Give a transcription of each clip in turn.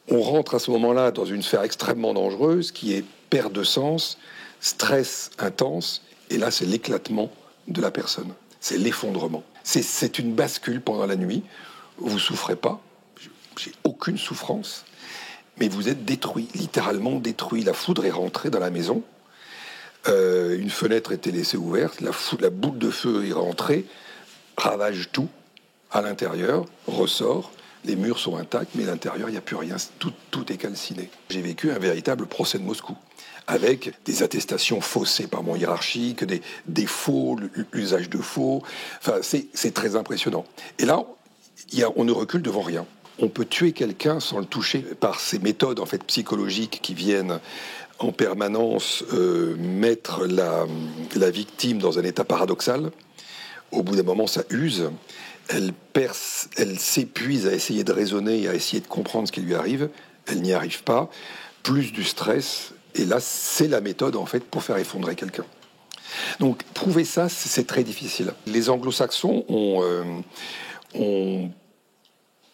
On rentre à ce moment-là dans une sphère extrêmement dangereuse qui est perte de sens, stress intense, et là c'est l'éclatement de la personne, c'est l'effondrement. C'est une bascule pendant la nuit, vous souffrez pas, j'ai aucune souffrance, mais vous êtes détruit, littéralement détruit. La foudre est rentrée dans la maison, une fenêtre était laissée ouverte, la boule de feu est rentrée, ravage tout à l'intérieur, ressort. Les murs sont intacts, mais à l'intérieur, il n'y a plus rien. Tout est calciné. J'ai vécu un véritable procès de Moscou, avec des attestations faussées par mon hiérarchique, des faux, l'usage de faux. Enfin, c'est très impressionnant. Et là, on ne recule devant rien. On peut tuer quelqu'un sans le toucher par ces méthodes en fait psychologiques qui viennent en permanence mettre la victime dans un état paradoxal. Au bout d'un moment, ça use. Elle s'épuise à essayer de raisonner et à essayer de comprendre ce qui lui arrive. Elle n'y arrive pas. Plus du stress. Et là, c'est la méthode, en fait, pour faire effondrer quelqu'un. Donc, prouver ça, c'est très difficile. Les anglo-saxons ont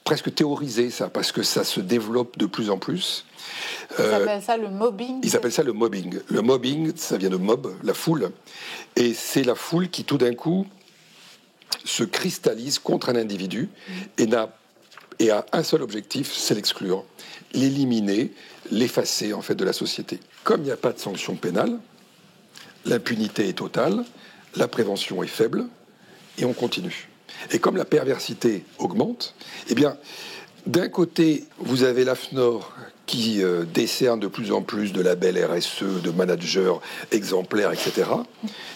presque théorisé ça, parce que ça se développe de plus en plus. Ils appellent ça le mobbing. Ils appellent ça le mobbing. Le mobbing, ça vient de mob, la foule. Et c'est la foule qui, tout d'un coup, se cristallise contre un individu et a un seul objectif, c'est l'exclure, l'éliminer, l'effacer en fait de la société. Comme il n'y a pas de sanction pénale, l'impunité est totale, la prévention est faible et on continue. Et comme la perversité augmente, eh bien, d'un côté, vous avez l'AFNOR qui décerne de plus en plus de labels RSE, de managers exemplaires, etc.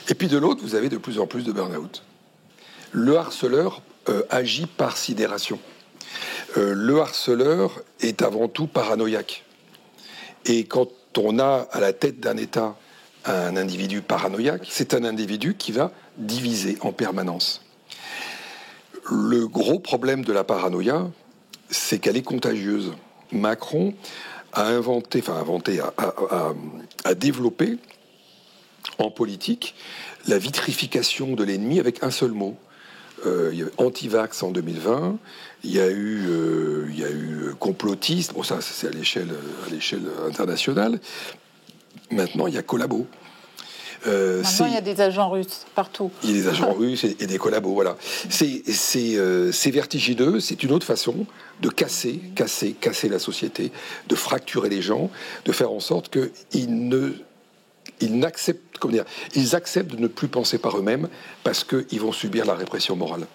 Et puis de l'autre, vous avez de plus en plus de burn-out. Le harceleur agit par sidération. Le harceleur est avant tout paranoïaque. Et quand on a à la tête d'un État un individu paranoïaque, c'est un individu qui va diviser en permanence. Le gros problème de la paranoïa, c'est qu'elle est contagieuse. Macron a développé en politique la vitrification de l'ennemi avec un seul mot. Il y a eu anti-vax en 2020, il y a eu complotiste, bon ça c'est à l'échelle internationale. Maintenant il y a collabo. Maintenant il y a des agents russes partout. Il y a des agents russes et des collabos, voilà. C'est vertigineux, c'est une autre façon de casser la société, de fracturer les gens, de faire en sorte ils acceptent de ne plus penser par eux-mêmes parce qu'ils vont subir la répression morale.